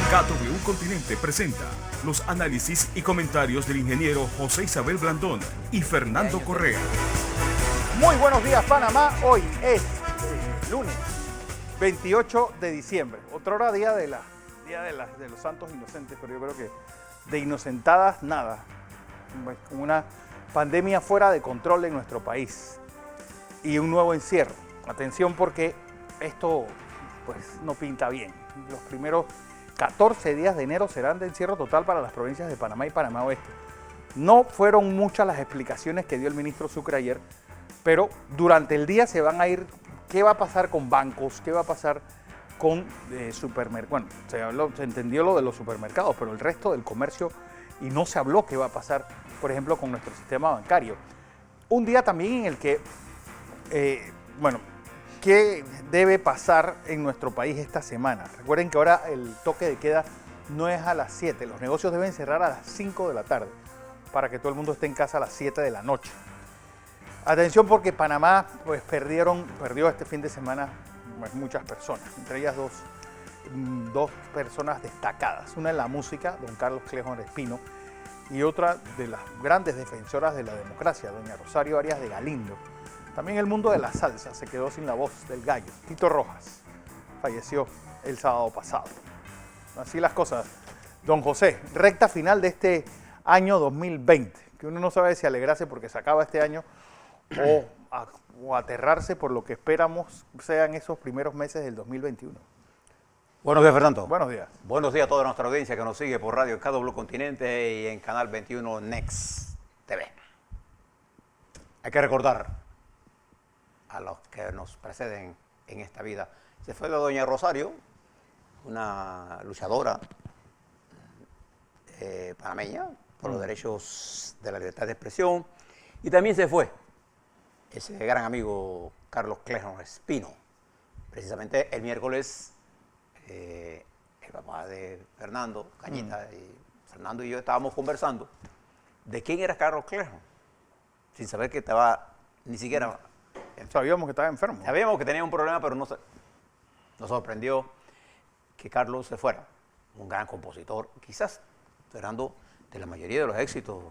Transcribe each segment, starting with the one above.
KW Continente presenta los análisis y comentarios del ingeniero José Isabel Blandón y Fernando Correa. Muy buenos días, Panamá. Hoy es lunes 28 de diciembre. Otrora día de los santos inocentes, pero yo creo que de inocentadas nada. Una pandemia fuera de control en nuestro país y un nuevo encierro. Atención, porque esto pues no pinta bien. Los primeros 14 días de enero serán de encierro total para las provincias de Panamá y Panamá Oeste. No fueron muchas las explicaciones que dio el ministro Sucre ayer, pero durante el día se van a ir. ¿Qué va a pasar con bancos? ¿Qué va a pasar con supermercados? Bueno, se entendió lo de los supermercados, pero el resto del comercio, y no se habló qué va a pasar, por ejemplo, con nuestro sistema bancario. Un día también en el que, ¿qué debe pasar en nuestro país esta semana? Recuerden que ahora el toque de queda no es a las 7, los negocios deben cerrar a las 5 de la tarde para que todo el mundo esté en casa a las 7 de la noche. Atención, porque Panamá pues, perdió este fin de semana muchas personas, entre ellas dos personas destacadas. Una en la música, don Carlos Clejon Espino, y otra de las grandes defensoras de la democracia, doña Rosario Arias de Galindo. También el mundo de la salsa se quedó sin la voz del gallo. Tito Rojas falleció el sábado pasado. Así las cosas. Don José, recta final de este año 2020, que uno no sabe si alegrarse porque se acaba este año o aterrarse por lo que esperamos sean esos primeros meses del 2021. Buenos días, Fernando. Buenos días. Buenos días a toda nuestra audiencia que nos sigue por Radio KW Continente y en Canal 21 Next TV. Hay que recordar a los que nos preceden en esta vida. Se fue la doña Rosario, una luchadora panameña por los derechos de la libertad de expresión, y también se fue ese gran amigo Carlos Clejon Espino. Precisamente el miércoles el papá de Fernando, Cañita, y Fernando y yo estábamos conversando de quién era Carlos Clejon, sin saber que estaba ni siquiera enfermo. Sabíamos que estaba enfermo. Sabíamos que tenía un problema, pero nos sorprendió que Carlos se fuera. Un gran compositor, quizás Fernando, de la mayoría de los éxitos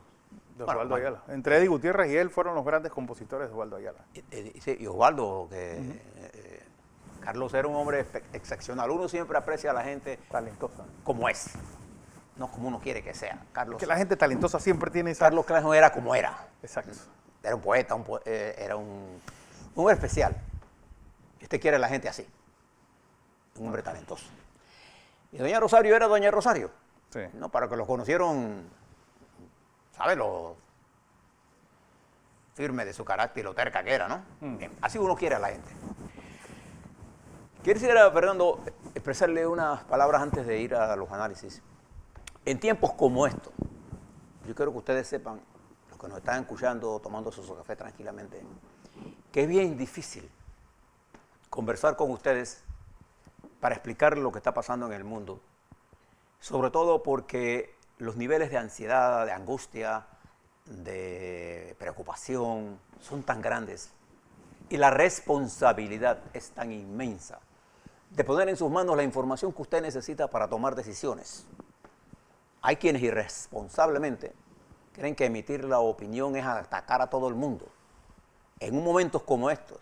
de Osvaldo Ayala. Entre Eddie Gutiérrez y él fueron los grandes compositores de Osvaldo Ayala. Y Osvaldo, que Carlos era un hombre excepcional. Uno siempre aprecia a la gente talentosa como es, no como uno quiere que sea. Carlos, que la gente talentosa siempre tiene esa... Carlos Clejon era como era. Exacto. Era un poeta, era un hombre especial. Y usted quiere a la gente así. Un hombre talentoso. Y doña Rosario era doña Rosario. Sí. No, para que los conocieron, ¿sabe? Lo firme de su carácter y lo terca que era, ¿no? Bien, así uno quiere a la gente. Quisiera, Fernando, expresarle unas palabras antes de ir a los análisis. En tiempos como estos, yo quiero que ustedes sepan, los que nos están escuchando, tomando su café tranquilamente, que es bien difícil conversar con ustedes para explicar lo que está pasando en el mundo, sobre todo porque los niveles de ansiedad, de angustia, de preocupación son tan grandes y la responsabilidad es tan inmensa de poner en sus manos la información que usted necesita para tomar decisiones. Hay quienes irresponsablemente creen que emitir la opinión es atacar a todo el mundo. En momentos como estos,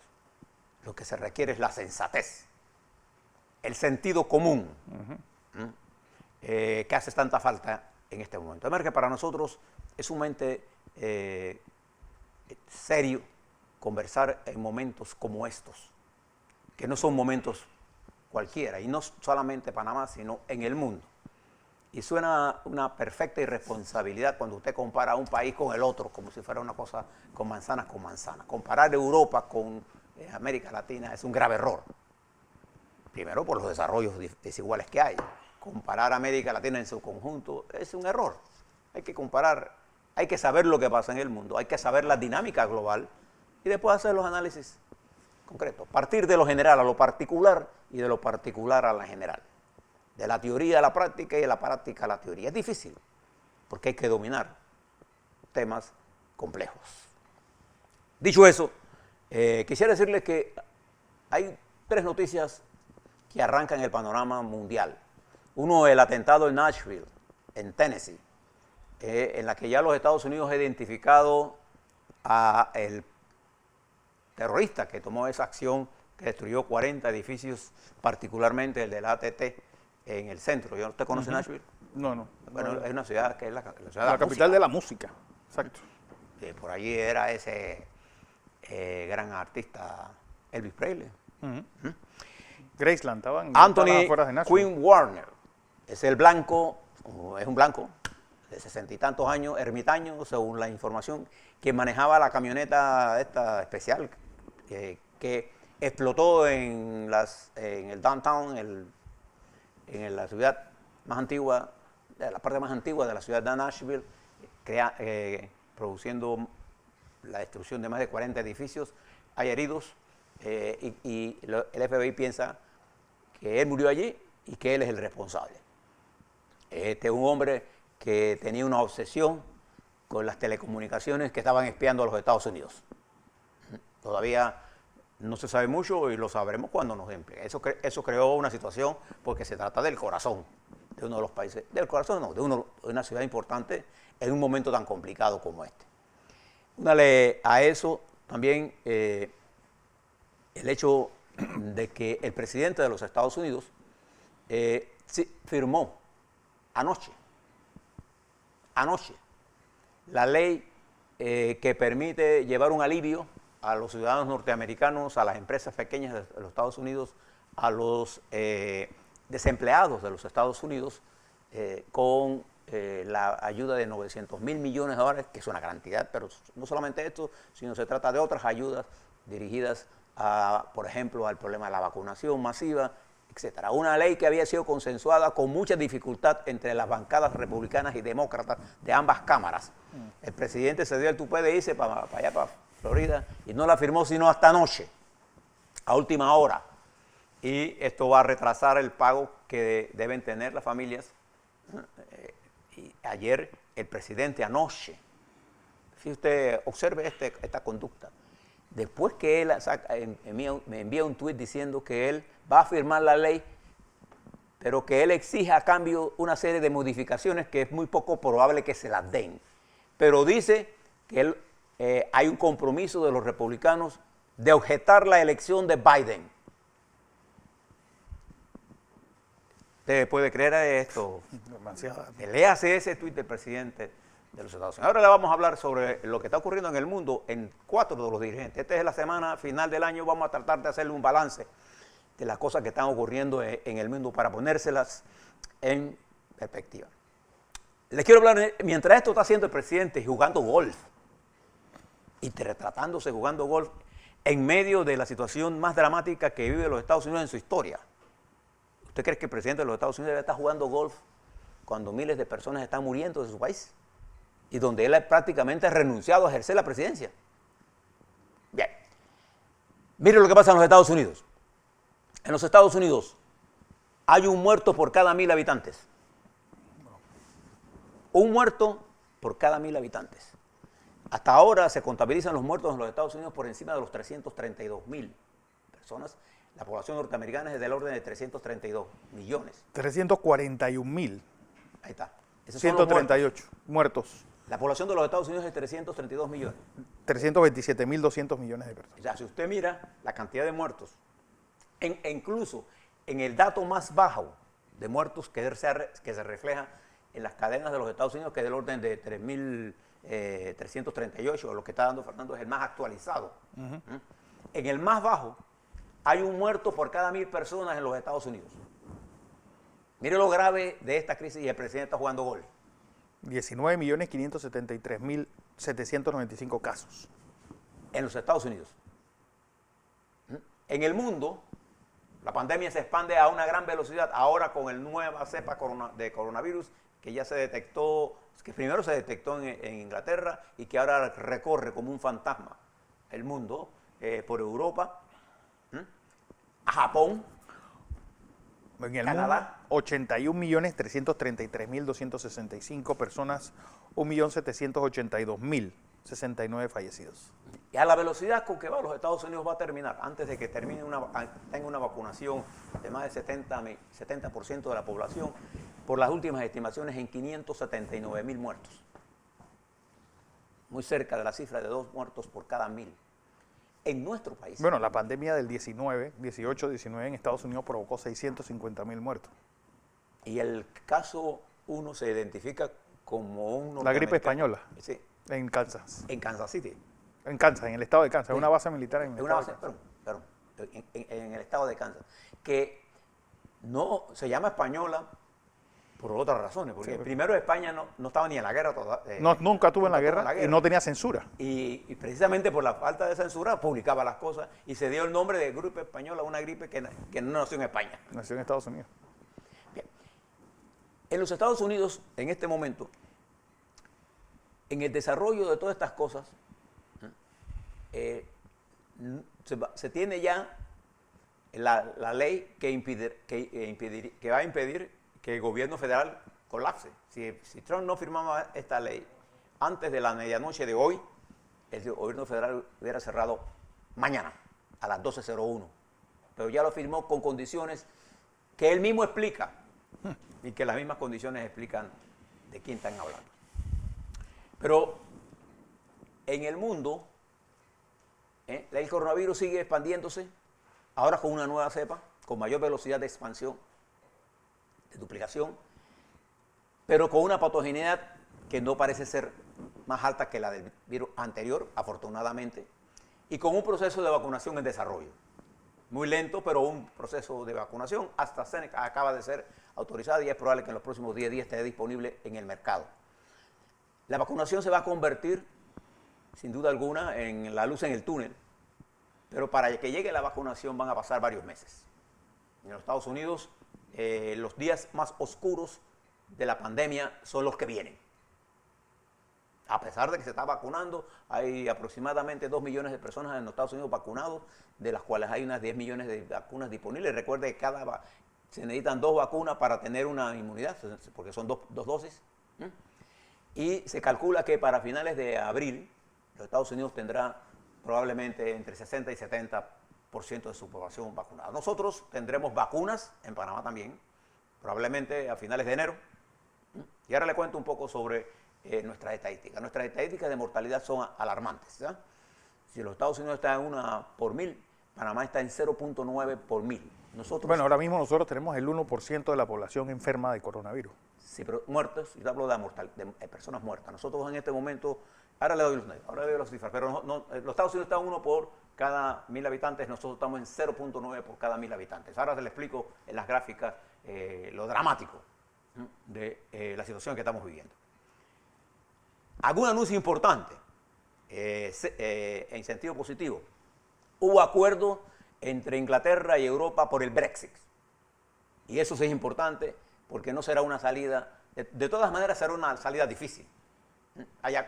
lo que se requiere es la sensatez, el sentido común, que hace tanta falta en este momento. Además que para nosotros es sumamente serio conversar en momentos como estos, que no son momentos cualquiera, y no solamente Panamá, sino en el mundo. Y suena una perfecta irresponsabilidad cuando usted compara un país con el otro, como si fuera una cosa con manzanas con manzanas. Comparar Europa con América Latina es un grave error. Primero por los desarrollos desiguales que hay. Comparar América Latina en su conjunto es un error. Hay que comparar, hay que saber lo que pasa en el mundo, hay que saber la dinámica global y después hacer los análisis concretos. Partir de lo general a lo particular y de lo particular a la general. De la teoría a la práctica y de la práctica a la teoría. Es difícil porque hay que dominar temas complejos. Dicho eso, quisiera decirles que hay tres noticias que arrancan el panorama mundial. Uno, el atentado en Nashville, en Tennessee, en la que ya los Estados Unidos ha identificado a el terrorista que tomó esa acción que destruyó 40 edificios, particularmente el del AT&T en el centro. ¿Usted conoce Nashville? No. Bueno, es una ciudad que es la ciudad La capital de la música. Exacto. Por allí era ese gran artista Elvis Presley. Graceland, estaban Anthony afuera de Nashville. Quinn Warner es el blanco, es un blanco de 60 y tantos años, ermitaño, según la información, que manejaba la camioneta esta especial que explotó en el downtown, en la ciudad más antigua, la parte más antigua de la ciudad de Nashville, produciendo la destrucción de más de 40 edificios. Hay heridos y el FBI piensa que él murió allí y que él es el responsable. Este es un hombre que tenía una obsesión con las telecomunicaciones que estaban espiando a los Estados Unidos. Todavía no se sabe mucho y lo sabremos cuando nos empleen. Eso creó una situación porque se trata del corazón de uno de los países, del corazón no, de una ciudad importante en un momento tan complicado como este. Únale a eso también el hecho de que el presidente de los Estados Unidos firmó anoche la ley que permite llevar un alivio a los ciudadanos norteamericanos, a las empresas pequeñas de los Estados Unidos, a los desempleados de los Estados Unidos, con la ayuda de 900.000 millones de dólares, que es una gran cantidad, pero no solamente esto, sino se trata de otras ayudas dirigidas, por ejemplo, al problema de la vacunación masiva, etcétera. Una ley que había sido consensuada con mucha dificultad entre las bancadas republicanas y demócratas de ambas cámaras. El presidente se dio el tupé de irse para allá, para Florida, y no la firmó sino hasta anoche, a última hora. Y esto va a retrasar el pago que deben tener las familias. Y ayer el presidente anoche, si usted observe esta conducta, después que él me envía un tuit diciendo que él va a firmar la ley, pero que él exige a cambio una serie de modificaciones que es muy poco probable que se las den. Pero dice que hay un compromiso de los republicanos de objetar la elección de Biden. ¿Usted puede creer esto? Demasiado. Léase ese tuit del presidente de los Estados Unidos. Ahora le vamos a hablar sobre lo que está ocurriendo en el mundo en 4 de los dirigentes. Esta es la semana final del año, vamos a tratar de hacerle un balance de las cosas que están ocurriendo en el mundo para ponérselas en perspectiva. Les quiero hablar, mientras esto está haciendo el presidente jugando golf y retratándose jugando golf en medio de la situación más dramática que vive los Estados Unidos en su historia. ¿Usted cree que el presidente de los Estados Unidos debe estar jugando golf cuando miles de personas están muriendo de su país y donde él ha prácticamente renunciado a ejercer la presidencia? Bien, mire lo que pasa en los Estados Unidos. En los Estados Unidos hay un muerto por cada 1.000 habitantes. Un muerto por cada 1.000 habitantes. Hasta ahora se contabilizan los muertos en los Estados Unidos por encima de los 332.000 personas. La población norteamericana es del orden de 332 millones. 341.000. Ahí está. Esos son los 138 muertos. La población de los Estados Unidos es de 332 millones. 327.200 millones de personas. O sea, si usted mira la cantidad de muertos, e incluso en el dato más bajo de muertos que se refleja en las cadenas de los Estados Unidos, que es del orden de 3.338, lo que está dando Fernando es el más actualizado. En el más bajo hay un muerto por cada 1.000 personas en los Estados Unidos. Mire lo grave de esta crisis y el presidente está jugando gol. 19.573.795 casos. En los Estados Unidos. En el mundo, la pandemia se expande a una gran velocidad ahora con el nueva cepa de coronavirus que ya se detectó, que primero se detectó en Inglaterra y que ahora recorre como un fantasma el mundo por Europa, a Japón, En el Canadá. mundo, 81.333.265 personas, 1.782.000 69 fallecidos. Y a la velocidad con que va los Estados Unidos va a terminar, antes de que termine tenga una vacunación de más del 70% de la población, por las últimas estimaciones en 579.000 muertos. Muy cerca de la cifra de 2 muertos por cada 1.000. En nuestro país. Bueno, la pandemia del 18-19 en Estados Unidos provocó 650.000 muertos. Y el caso 1 se identifica como un... La gripe española. Sí. En Kansas. En Kansas City. En Kansas, en el estado de Kansas. Sí. Una base militar en el Una estado base, de Kansas. en el estado de Kansas. Que no se llama española por otras razones. Porque Sí. primero España no estaba ni en la guerra todavía. Nunca estuvo en la guerra y no tenía censura. Y precisamente por la falta de censura publicaba las cosas y se dio el nombre de gripe española, una gripe que no nació en España. Nació en Estados Unidos. Bien. En los Estados Unidos, en este momento, en el desarrollo de todas estas cosas, se tiene ya la ley que va a impedir que el gobierno federal colapse. Si Trump no firmaba esta ley antes de la medianoche de hoy, el gobierno federal hubiera cerrado mañana a las 12:01. Pero ya lo firmó con condiciones que él mismo explica y que las mismas condiciones explican de quién están hablando. Pero en el mundo, el coronavirus sigue expandiéndose, ahora con una nueva cepa, con mayor velocidad de expansión, de duplicación, pero con una patogeneidad que no parece ser más alta que la del virus anterior, afortunadamente, y con un proceso de vacunación en desarrollo. Muy lento, pero un proceso de vacunación. AstraZeneca acaba de ser autorizada y es probable que en los próximos 10 días esté disponible en el mercado. La vacunación se va a convertir, sin duda alguna, en la luz en el túnel, pero para que llegue la vacunación van a pasar varios meses. En los Estados Unidos, los días más oscuros de la pandemia son los que vienen. A pesar de que se está vacunando, hay aproximadamente 2 millones de personas en los Estados Unidos vacunados, de las cuales hay unas 10 millones de vacunas disponibles. Recuerde que se necesitan 2 vacunas para tener una inmunidad, porque son dos dosis. Y se calcula que para finales de abril, los Estados Unidos tendrá probablemente entre 60 y 70% de su población vacunada. Nosotros tendremos vacunas, en Panamá también, probablemente a finales de enero. Y ahora le cuento un poco sobre nuestras estadísticas. Nuestras estadísticas de mortalidad son alarmantes. ¿Ya? Si los Estados Unidos están en 1 por 1000, Panamá está en 0.9 por 1000. Bueno, ahora mismo nosotros tenemos el 1% de la población enferma de coronavirus. Sí, pero muertos, yo hablo de personas muertas. Nosotros en este momento, ahora le doy las cifras, pero los Estados Unidos están 1 por cada 1000 habitantes, nosotros estamos en 0.9 por cada 1000 habitantes. Ahora se le explico en las gráficas lo dramático de la situación que estamos viviendo. Algún anuncio importante en sentido positivo. Hubo acuerdo entre Inglaterra y Europa por el Brexit. Y eso sí es importante porque no será una salida, de todas maneras será una salida difícil.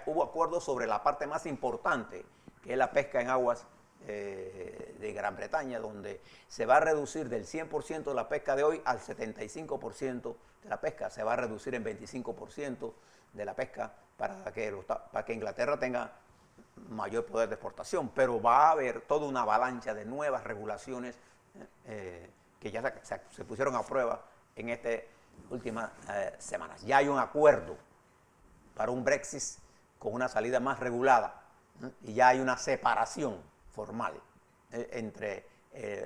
Hubo acuerdos sobre la parte más importante, que es la pesca en aguas de Gran Bretaña, donde se va a reducir del 100% de la pesca de hoy al 75% de la pesca. Se va a reducir en 25% de la pesca para que Inglaterra tenga mayor poder de exportación, pero va a haber toda una avalancha de nuevas regulaciones que ya se pusieron a prueba en estas últimas semanas. Ya hay un acuerdo para un Brexit con una salida más regulada y ya hay una separación formal entre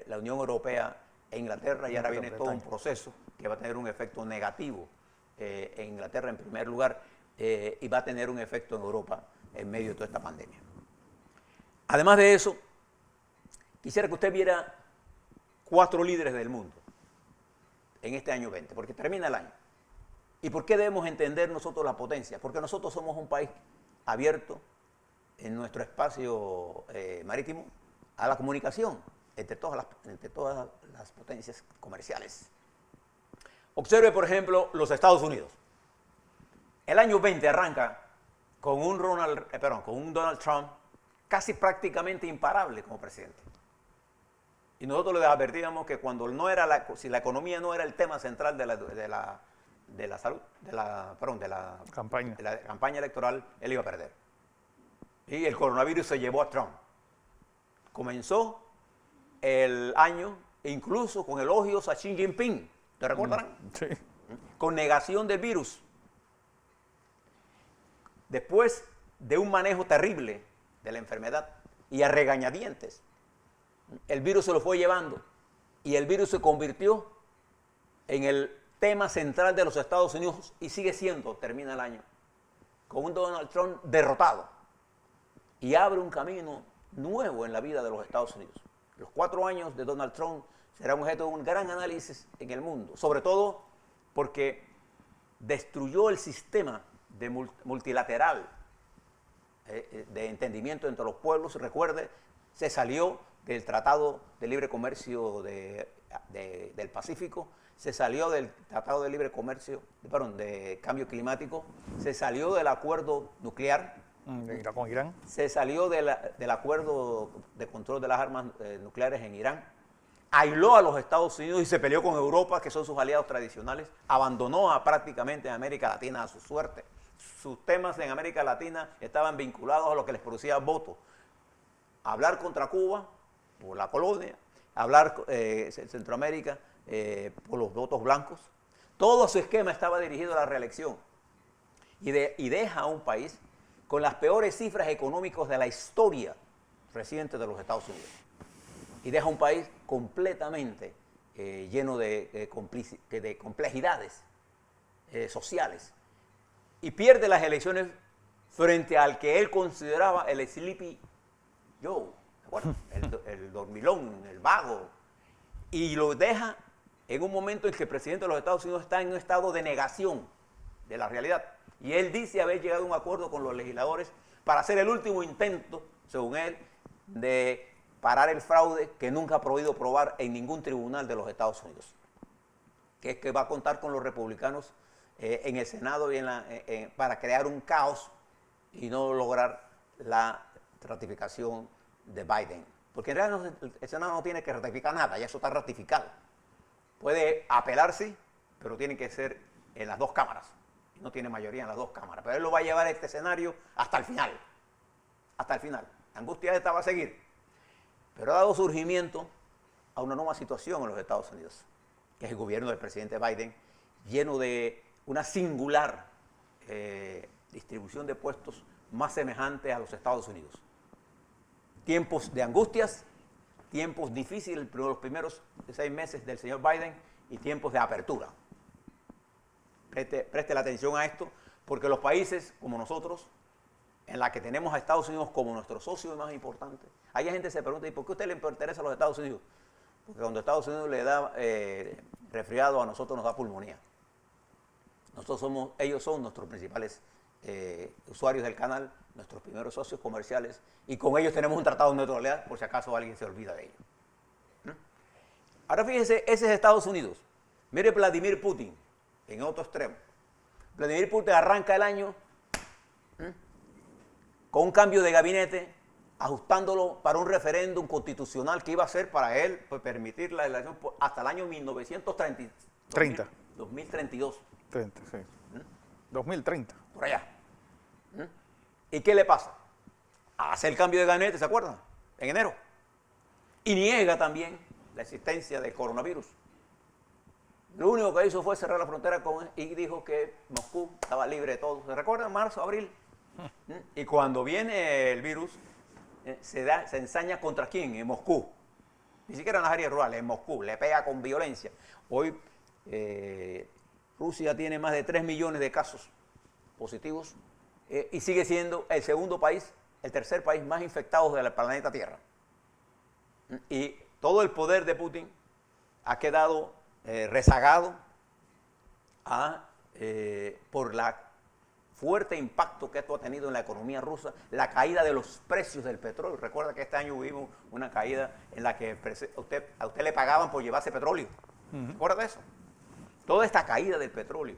la Unión Europea e Inglaterra y ahora viene todo un proceso que va a tener un efecto negativo en Inglaterra en primer lugar y va a tener un efecto en Europa en medio de toda esta pandemia. Además de eso, quisiera que usted viera 4 líderes del mundo en este año 20, porque termina el año. ¿Y por qué debemos entender nosotros la potencia? Porque nosotros somos un país abierto en nuestro espacio marítimo a la comunicación entre todas las potencias comerciales. Observe, por ejemplo, los Estados Unidos. El año 20 arranca con un Donald Trump casi prácticamente imparable como presidente. Y nosotros le advertíamos que cuando si la economía no era el tema central de la campaña electoral, él iba a perder. Y el coronavirus se llevó a Trump. Comenzó el año incluso con elogios a Xi Jinping, ¿te recordarán? Sí. Con negación del virus. Después de un manejo terrible de la enfermedad y a regañadientes, el virus se lo fue llevando y el virus se convirtió en el tema central de los Estados Unidos y sigue siendo, termina el año, con un Donald Trump derrotado y abre un camino nuevo en la vida de los Estados Unidos. Los 4 años de Donald Trump serán objeto de un gran análisis en el mundo, sobre todo porque destruyó el sistema de multilateral de entendimiento entre los pueblos. Recuerde, se salió del Tratado de Libre Comercio del Pacífico, se salió del Tratado de Libre Comercio, de Cambio Climático, se salió del acuerdo nuclear, con Irán. Se salió del acuerdo de control de las armas nucleares en Irán, aisló a los Estados Unidos y se peleó con Europa, que son sus aliados tradicionales, abandonó prácticamente a América Latina a su suerte. Sus temas en América Latina estaban vinculados a lo que les producía votos. Hablar contra Cuba por la colonia, hablar Centroamérica por los votos blancos. Todo su esquema estaba dirigido a la reelección y deja a un país con las peores cifras económicas de la historia reciente de los Estados Unidos. Y deja un país completamente lleno de complejidades sociales. Y pierde las elecciones frente al que él consideraba el Sleepy Joe, bueno, el dormilón, el vago. Y lo deja en un momento en que el presidente de los Estados Unidos está en un estado de negación de la realidad. Y él dice haber llegado a un acuerdo con los legisladores para hacer el último intento, según él, de parar el fraude que nunca ha podido probar en ningún tribunal de los Estados Unidos. Que es que va a contar con los republicanos en el Senado y para crear un caos y no lograr la ratificación de Biden. Porque en realidad el Senado no tiene que ratificar nada, ya eso está ratificado. Puede apelarse, pero tiene que ser en las 2 cámaras. No tiene mayoría en las 2 cámaras, pero él lo va a llevar a este escenario hasta el final. Hasta el final. La angustia esta va a seguir. Pero ha dado surgimiento a una nueva situación en los Estados Unidos, que es el gobierno del presidente Biden, lleno de una singular distribución de puestos más semejante a los Estados Unidos. Tiempos de angustias, tiempos difíciles, los primeros 6 meses del señor Biden, y tiempos de apertura. Preste la atención a esto, porque los países como nosotros, en la que tenemos a Estados Unidos como nuestro socio más importante, hay gente que se pregunta, ¿y por qué a usted le interesa a los Estados Unidos? Porque cuando Estados Unidos le da resfriado, a nosotros nos da pulmonía. Ellos son nuestros principales usuarios del canal, nuestros primeros socios comerciales, y con ellos tenemos un tratado de neutralidad, por si acaso alguien se olvida de ello. Ahora fíjese, ese es Estados Unidos. Mire Vladimir Putin, en otro extremo. Vladimir Putin arranca el año con un cambio de gabinete, ajustándolo para un referéndum constitucional que iba a ser para él, pues, permitir la elección hasta el año 2032. 30, sí. 2030. Por allá. ¿Y qué le pasa? Hace el cambio de gabinete, ¿se acuerdan? En enero. Y niega también la existencia del coronavirus. Lo único que hizo fue cerrar la frontera y dijo que Moscú estaba libre de todo. ¿Se recuerdan? Marzo, abril. Y cuando viene el virus, se ensaña contra quién, en Moscú. Ni siquiera en las áreas rurales, en Moscú. Le pega con violencia. Hoy Rusia tiene más de 3 millones de casos positivos y sigue siendo el segundo país, el tercer país más infectado del planeta Tierra. Y todo el poder de Putin ha quedado rezagado por la fuerte impacto que esto ha tenido en la economía rusa, la caída de los precios del petróleo. Recuerda que este año vivimos una caída en la que a usted le pagaban por llevarse petróleo. ¿Recuerda de eso? Toda esta caída del petróleo,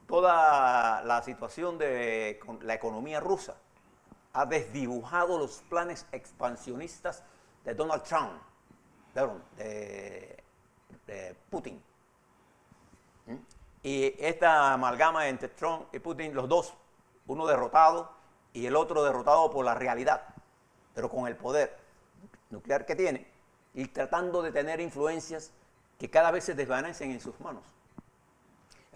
toda la situación de la economía rusa ha desdibujado los planes expansionistas de Donald Trump, de Putin. Y esta amalgama entre Trump y Putin, los dos, uno derrotado y el otro derrotado por la realidad, pero con el poder nuclear que tiene y tratando de tener influencias que cada vez se desvanecen en sus manos.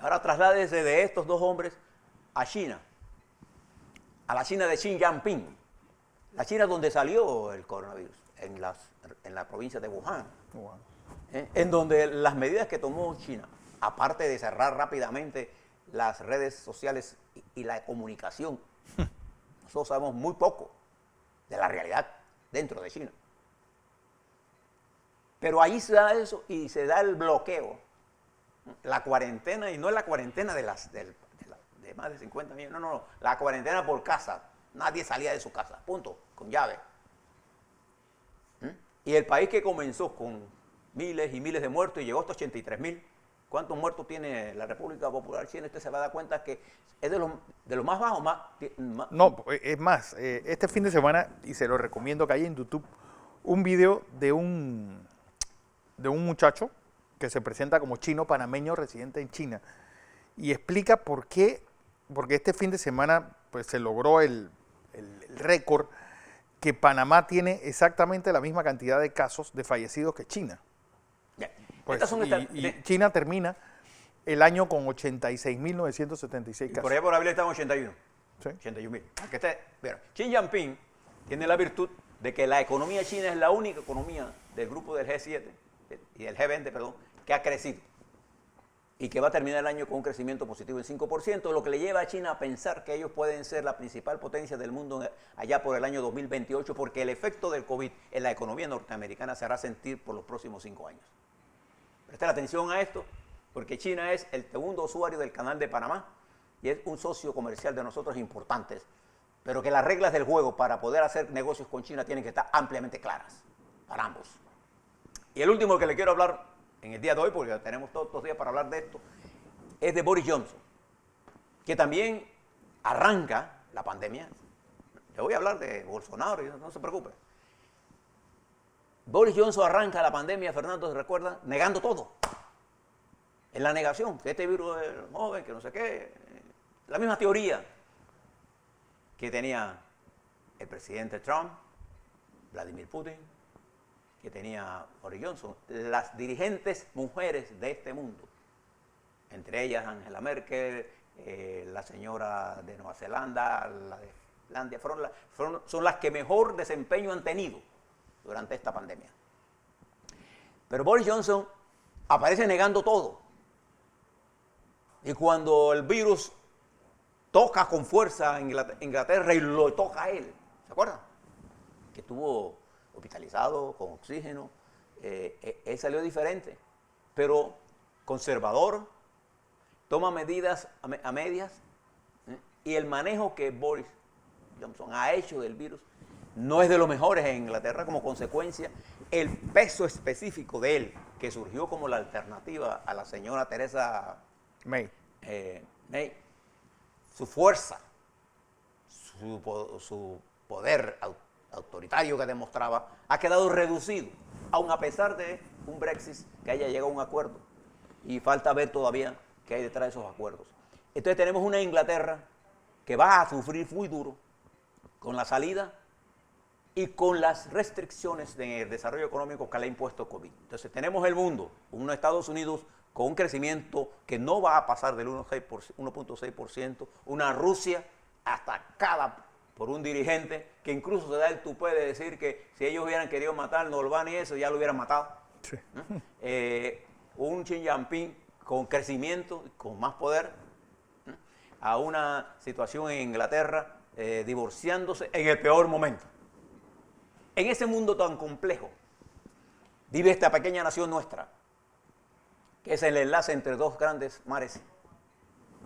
Ahora trasládese de estos dos hombres a China, a la China de Xi Jinping, la China donde salió el coronavirus, en la provincia de Wuhan, en donde las medidas que tomó China, aparte de cerrar rápidamente las redes sociales y la comunicación, nosotros sabemos muy poco de la realidad dentro de China. Pero ahí se da eso y se da el bloqueo, la cuarentena, y no es la cuarentena de más de 50 millones, no, la cuarentena por casa. Nadie salía de su casa, punto, con llave. Y el país que comenzó con miles y miles de muertos y llegó hasta 83.000, ¿cuántos muertos tiene la República Popular China? Usted se va a dar cuenta que es de los más bajos. No, es más, este fin de semana, y se lo recomiendo que haya en YouTube, un video de un muchacho que se presenta como chino panameño residente en China y explica por qué, porque este fin de semana pues, se logró el récord que Panamá tiene exactamente la misma cantidad de casos de fallecidos que China. Pues, y China termina el año con 86.976 casos. Por allá por abril están 81. ¿Sí? 81.000. Xi Jinping tiene la virtud de que la economía china es la única economía del grupo del G7 y del G20, perdón, que ha crecido y que va a terminar el año con un crecimiento positivo en 5%, lo que le lleva a China a pensar que ellos pueden ser la principal potencia del mundo allá por el año 2028, porque el efecto del COVID en la economía norteamericana se hará sentir por los próximos 5 años. Presten atención a esto, porque China es el segundo usuario del canal de Panamá y es un socio comercial de nosotros importantes, pero que las reglas del juego para poder hacer negocios con China tienen que estar ampliamente claras para ambos. Y el último que le quiero hablar en el día de hoy, porque tenemos todos los días para hablar de esto, es de Boris Johnson, que también arranca la pandemia. Le voy a hablar de Bolsonaro, no se preocupe. Boris Johnson arranca la pandemia, Fernando, ¿se recuerda? Negando todo. En la negación, que este virus es joven, que no sé qué. La misma teoría que tenía el presidente Trump, Vladimir Putin, que tenía Boris Johnson, las dirigentes mujeres de este mundo, entre ellas Angela Merkel, la señora de Nueva Zelanda, la de Finlandia, son las que mejor desempeño han tenido durante esta pandemia. Pero Boris Johnson aparece negando todo. Y cuando el virus toca con fuerza a Inglaterra y lo toca a él, ¿se acuerdan? Que estuvo hospitalizado, con oxígeno, él salió diferente, pero conservador, toma medidas a medias, y el manejo que Boris Johnson ha hecho del virus no es de los mejores en Inglaterra. Como consecuencia, el peso específico de él, que surgió como la alternativa a la señora Theresa May, su fuerza, su poder autoritario que demostraba, ha quedado reducido, aun a pesar de un Brexit que haya llegado a un acuerdo. Y falta ver todavía qué hay detrás de esos acuerdos. Entonces tenemos una Inglaterra que va a sufrir muy duro con la salida y con las restricciones de desarrollo económico que le ha impuesto COVID. Entonces tenemos el mundo, unos Estados Unidos con un crecimiento que no va a pasar del 1.6%, una Rusia atacada por un dirigente que incluso se da el tupé de decir que si ellos hubieran querido matar Orbán y eso, ya lo hubieran matado. Sí. Un Xi Jinping con crecimiento, con más poder, a una situación en Inglaterra divorciándose en el peor momento. En ese mundo tan complejo vive esta pequeña nación nuestra, que es el enlace entre dos grandes mares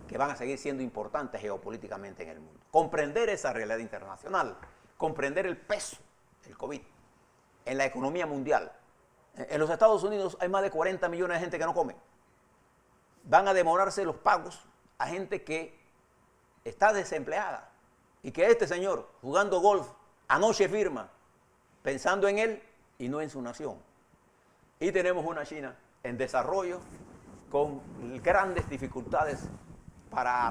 que van a seguir siendo importantes geopolíticamente en el mundo. Comprender esa realidad internacional, comprender el peso del COVID en la economía mundial. En los Estados Unidos hay más de 40 millones de gente que no come. Van a demorarse los pagos a gente que está desempleada y que este señor, jugando golf, anoche firma, pensando en él y no en su nación. Y tenemos una China en desarrollo con grandes dificultades para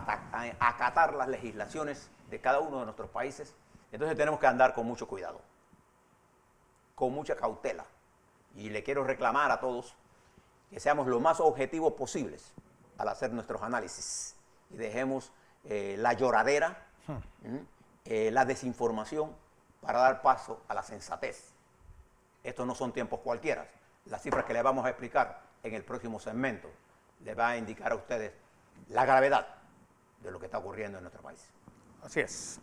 acatar las legislaciones de cada uno de nuestros países. Entonces tenemos que andar con mucho cuidado, con mucha cautela. Y le quiero reclamar a todos que seamos lo más objetivos posibles al hacer nuestros análisis y dejemos la lloradera, la desinformación, para dar paso a la sensatez. Estos no son tiempos cualquiera. Las cifras que les vamos a explicar en el próximo segmento les va a indicar a ustedes la gravedad de lo que está ocurriendo en nuestro país. Así es.